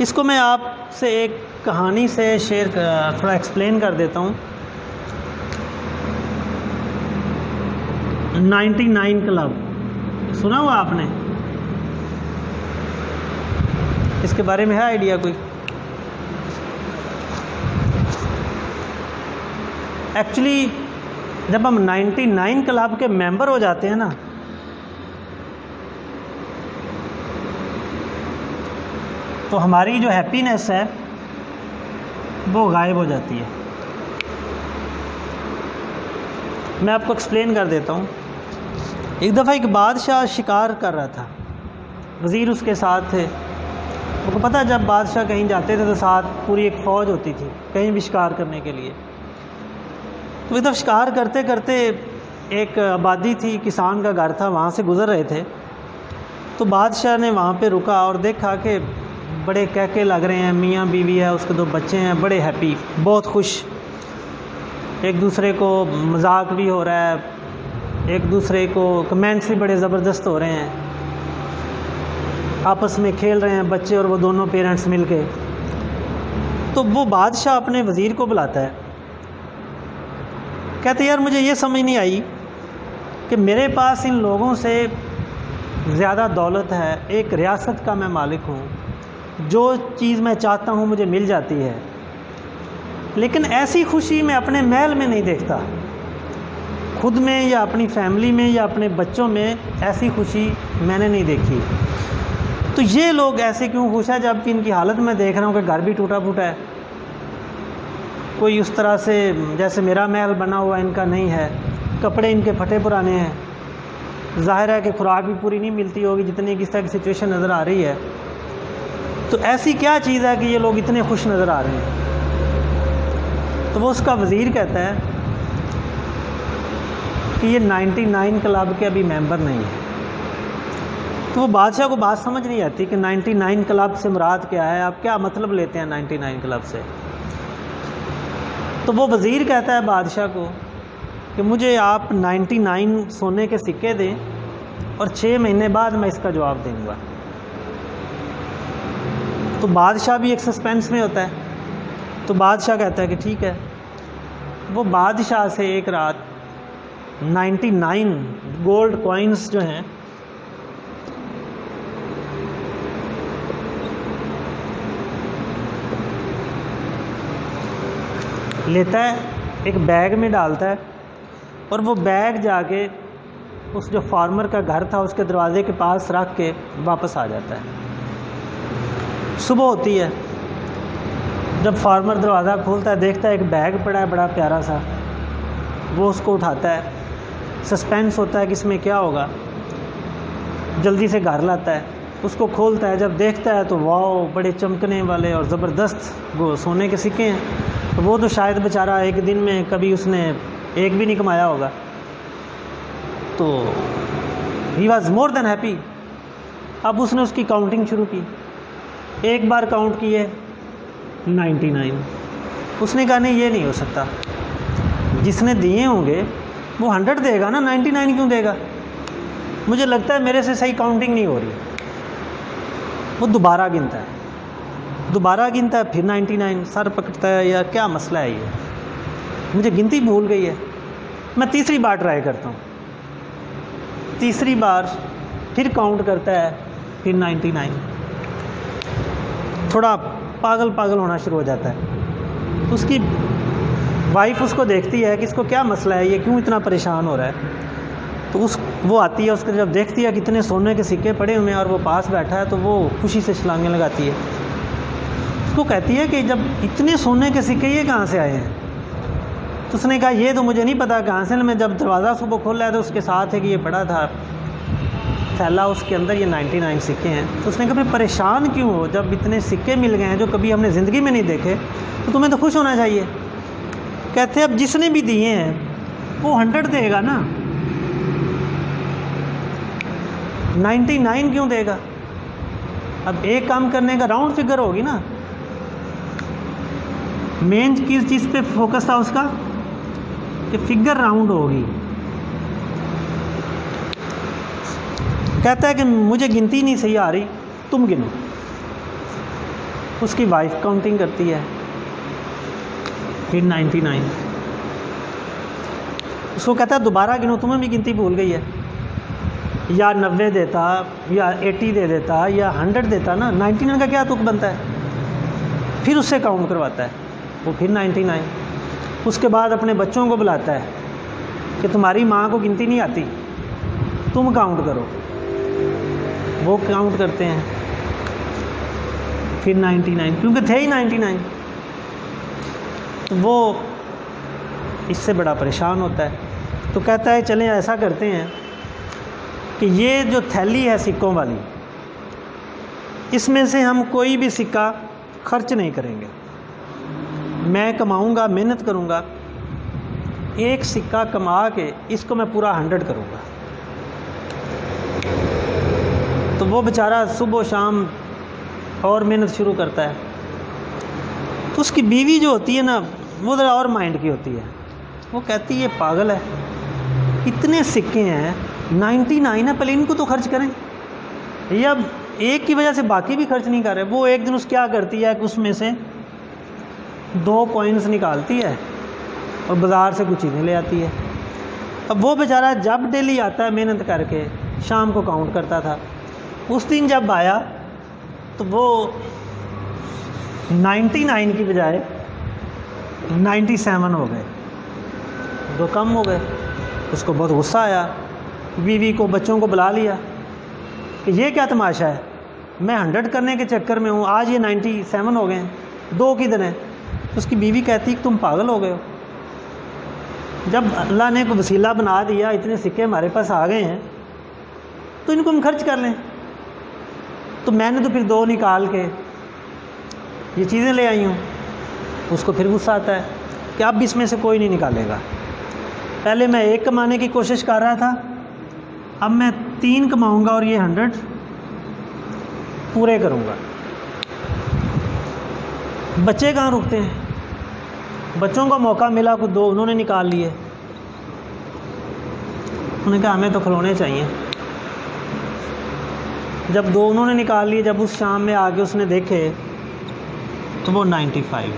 इसको मैं आपसे एक कहानी से शेयर थोड़ा एक्सप्लेन कर देता हूँ। 99 क्लब सुना हुआ आपने? इसके बारे में है आइडिया कोई? एक्चुअली जब हम 99 क्लब के मेंबर हो जाते हैं ना, तो हमारी जो हैप्पीनेस है वो गायब हो जाती है। मैं आपको एक्सप्लेन कर देता हूँ। एक दफ़ा एक बादशाह शिकार कर रहा था, वज़ीर उसके साथ थे। उनको पता है जब बादशाह कहीं जाते थे तो साथ पूरी एक फ़ौज होती थी कहीं भी शिकार करने के लिए। तो एक दफ़ा शिकार करते करते एक आबादी थी, किसान का घर था, वहाँ से गुज़र रहे थे। तो बादशाह ने वहाँ पे रुका और देखा कि बड़े कहके लग रहे हैं, मियाँ बीवी है, उसके 2 बच्चे हैं, बड़े हैप्पी, बहुत खुश, एक दूसरे को मजाक भी हो रहा है, एक दूसरे को कमेंट्स भी बड़े ज़बरदस्त हो रहे हैं, आपस में खेल रहे हैं बच्चे और वो दोनों पेरेंट्स मिलके। तो वो बादशाह अपने वज़ीर को बुलाता है, कहते यार मुझे ये समझ नहीं आई कि मेरे पास इन लोगों से ज़्यादा दौलत है, एक रियासत का मैं मालिक हूँ, जो चीज़ मैं चाहता हूँ मुझे मिल जाती है, लेकिन ऐसी खुशी मैं अपने महल में नहीं देखता, खुद में या अपनी फैमिली में या अपने बच्चों में ऐसी खुशी मैंने नहीं देखी। तो ये लोग ऐसे क्यों खुश है जबकि इनकी हालत मैं देख रहा हूँ कि घर भी टूटा फूटा है, कोई उस तरह से जैसे मेरा महल बना हुआ इनका नहीं है, कपड़े इनके फटे पुराने हैं, ज़ाहिर है कि खुराक भी पूरी नहीं मिलती होगी जितनी किस तरह की सिचुएशन नज़र आ रही है। तो ऐसी क्या चीज़ है कि ये लोग इतने खुश नज़र आ रहे हैं? तो वो उसका वज़ीर कहता है कि ये 99 क्लब के अभी मेंबर नहीं है। तो वो बादशाह को बात समझ नहीं आती कि 99 क्लब से मुराद क्या है, आप क्या मतलब लेते हैं 99 क्लब से। तो वो वज़ीर कहता है बादशाह को कि मुझे आप 99 सोने के सिक्के दें और 6 महीने बाद मैं इसका जवाब दूँगा। तो बादशाह भी एक सस्पेंस में होता है। तो बादशाह कहता है कि ठीक है। वो बादशाह से एक रात 99 गोल्ड कॉइन्स जो हैं लेता है, एक बैग में डालता है और वो बैग जाके उस जो फार्मर का घर था उसके दरवाजे के पास रख के वापस आ जाता है। सुबह होती है, जब फार्मर दरवाज़ा खोलता है देखता है एक बैग पड़ा है बड़ा प्यारा सा, वो उसको उठाता है। सस्पेंस होता है कि इसमें क्या होगा, जल्दी से घर लाता है, उसको खोलता है, जब देखता है तो वाह बड़े चमकने वाले और ज़बरदस्त वो सोने के सिक्के हैं। तो वो तो शायद बेचारा एक दिन में कभी उसने एक भी नहीं कमाया होगा, तो he was more than happy. अब उसने उसकी काउंटिंग शुरू की, एक बार काउंट किए 99। उसने कहा नहीं ये नहीं हो सकता, जिसने दिए होंगे वो 100 देगा ना, 99 क्यों देगा, मुझे लगता है मेरे से सही काउंटिंग नहीं हो रही। वो दोबारा गिनता है, फिर 99, सर पकड़ता है यार क्या मसला है ये, मुझे गिनती भूल गई है, मैं तीसरी बार ट्राई करता हूँ। तीसरी बार फिर काउंट करता है, फिर 99। थोड़ा पागल होना शुरू हो जाता है। उसकी वाइफ उसको देखती है कि इसको क्या मसला है, ये क्यों इतना परेशान हो रहा है। तो वो आती है, उसके जब देखती है कि इतने सोने के सिक्के पड़े हुए हैं और वो पास बैठा है, तो वो खुशी से छलांगें लगाती है। उसको कहती है कि जब इतने सोने के सिक्के ये कहाँ से आए हैं। तो उसने कहा ये तो मुझे नहीं पता कहाँ से, मैं जब दरवाज़ा सुबह खोला है तो उसके साथ है कि ये पड़ा था थैला, उसके अंदर ये 99 सिक्के हैं। तो उसने कहा परेशान क्यों हो, जब इतने सिक्के मिल गए हैं जो कभी हमने ज़िंदगी में नहीं देखे, तो तुम्हें तो खुश होना चाहिए। कहते अब जिसने भी दिए हैं वो 100 देगा ना, 99 क्यों देगा। अब एक काम करने का राउंड फिगर होगी ना, मेन किस चीज़ पे फोकस था उसका कि फिगर राउंड होगी। कहता है कि मुझे गिनती नहीं सही आ रही, तुम गिनो। उसकी वाइफ काउंटिंग करती है, फिर 99। उसको कहता है दोबारा गिनो, तुम्हें भी गिनती भूल गई है, या 90 देता या 80 दे देता या 100 देता ना, 99 का क्या तुक बनता है। फिर उससे काउंट करवाता है, वो फिर 99। उसके बाद अपने बच्चों को बुलाता है कि तुम्हारी माँ को गिनती नहीं आती, तुम काउंट करो। वो काउंट करते हैं, फिर 99, क्योंकि थे ही 99। तो वो इससे बड़ा परेशान होता है, तो कहता है चलें ऐसा करते हैं कि ये जो थैली है सिक्कों वाली, इसमें से हम कोई भी सिक्का खर्च नहीं करेंगे। मैं कमाऊंगा, मेहनत करूंगा, एक सिक्का कमा के इसको मैं पूरा 100 करूंगा। तो वो बेचारा सुबह शाम और मेहनत शुरू करता है। तो उसकी बीवी जो होती है ना, वो ज़रा और माइंड की होती है। वो कहती है ये पागल है, इतने सिक्के हैं, 99 है, पहले इनको तो खर्च करें। या एक की वजह से बाकी भी खर्च नहीं कर रहे। वो एक दिन उस क्या करती है कि उसमें से 2 कॉइन्स निकालती है और बाज़ार से कुछ चीज़ें ले आती है। अब वो बेचारा जब डेली आता है मेहनत करके, शाम को काउंट करता था, उस दिन जब आया तो वो 99 की बजाय 97 हो गए, 2 कम हो गए। उसको बहुत गुस्सा आया, बीवी को बच्चों को बुला लिया कि ये क्या तमाशा है, मैं 100 करने के चक्कर में हूँ, आज ये 97 हो गए हैं, 2 किधर हैं। उसकी बीवी कहती कि तुम पागल हो गए हो, जब अल्लाह ने को वसीला बना दिया, इतने सिक्के हमारे पास आ गए हैं, तो इनको हम खर्च कर लें। तो मैंने तो फिर 2 निकाल के ये चीज़ें ले आई हूँ। उसको फिर गुस्सा आता है कि अब इसमें से कोई नहीं निकालेगा। पहले मैं 1 कमाने की कोशिश कर रहा था, अब मैं 3 कमाऊँगा और ये 100 पूरे करूँगा। बच्चे कहाँ रुकते हैं, बच्चों को मौका मिला, कुछ 2 उन्होंने निकाल लिए। उन्होंने कहा हमें तो खिलौने चाहिए। जब 2 उन्होंने निकाल लिए, जब उस शाम में आके उसने देखे तो वो 95।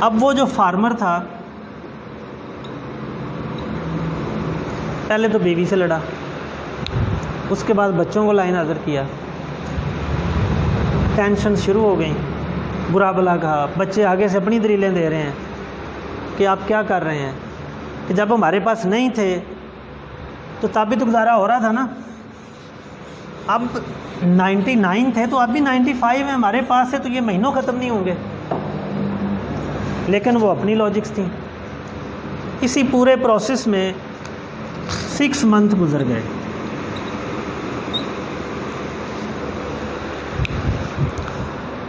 अब वो जो फार्मर था, पहले तो बीवी से लड़ा, उसके बाद बच्चों को लाइन हाज़िर किया, टेंशन शुरू हो गई, बुरा भला कहा। बच्चे आगे से अपनी दलीलें दे रहे हैं कि आप क्या कर रहे हैं, कि जब हमारे पास नहीं थे तो तब भी तो गुजारा हो रहा था ना, अब 99 थे तो अब भी 95 है हमारे पास है, तो ये महीनों ख़त्म नहीं होंगे। लेकिन वो अपनी लॉजिक्स थी। इसी पूरे प्रोसेस में 6 मंथ गुजर गए।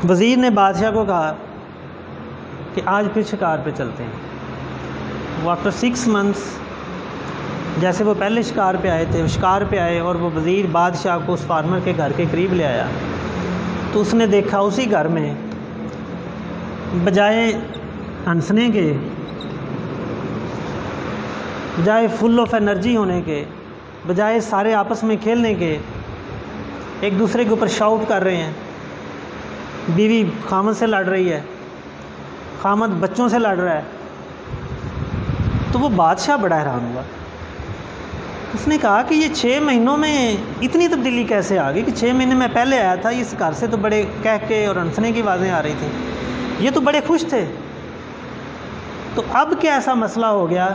वज़ीर ने बादशाह को कहा कि आज फिर शिकार पे चलते हैं। वो आफ्टर 6 मंथ्स, जैसे वो पहले शिकार पे आए थे, शिकार पे आए और वो वज़ीर बादशाह को उस फार्मर के घर के करीब ले आया, तो उसने देखा उसी घर में बजाय हंसने के, बजाय फुल ऑफ एनर्जी होने के, बजाय सारे आपस में खेलने के, एक दूसरे के ऊपर शाउट कर रहे हैं। बीवी खामद से लड़ रही है, खामद बच्चों से लड़ रहा है। तो वो बादशाह बड़ा हैरान हुआ। उसने कहा कि ये 6 महीनों में इतनी तब्दीली कैसे आ गई कि 6 महीने में पहले आया था, इस घर से तो बड़े कह के और हंसने की आवाज़ें आ रही थी, ये तो बड़े खुश थे, तो अब क्या ऐसा मसला हो गया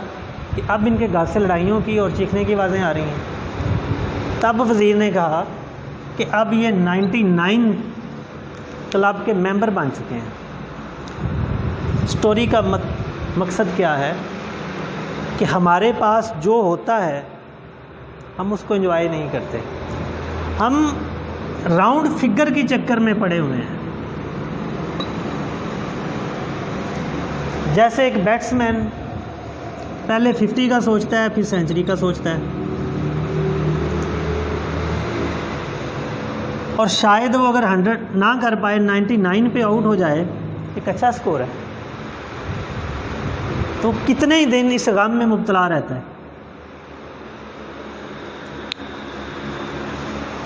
कि अब इनके घर से लड़ाइयों की और चीखने की आवाज़ें आ रही हैं। तब वज़ीर ने कहा कि अब ये 99 क्लब के मेंबर बन चुके हैं। स्टोरी का मकसद क्या है कि हमारे पास जो होता है हम उसको एंजॉय नहीं करते, हम राउंड फिगर के चक्कर में पड़े हुए हैं। जैसे एक बैट्समैन पहले 50 का सोचता है, फिर सेंचुरी का सोचता है, और शायद वो अगर 100 ना कर पाए, 99 पे आउट हो जाए, एक अच्छा स्कोर है, तो कितने ही दिन इस गम में मुब्तला रहता है।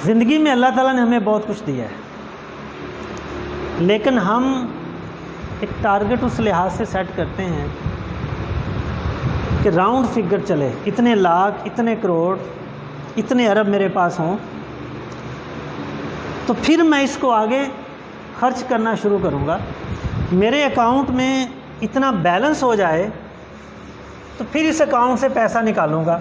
ज़िंदगी में अल्लाह ताला ने हमें बहुत कुछ दिया है, लेकिन हम एक टारगेट उस लिहाज से सेट करते हैं कि राउंड फिगर चले, इतने लाख, इतने करोड़, इतने अरब मेरे पास हों, तो फिर मैं इसको आगे खर्च करना शुरू करूँगा। मेरे अकाउंट में इतना बैलेंस हो जाए तो फिर इस अकाउंट से पैसा निकालूँगा।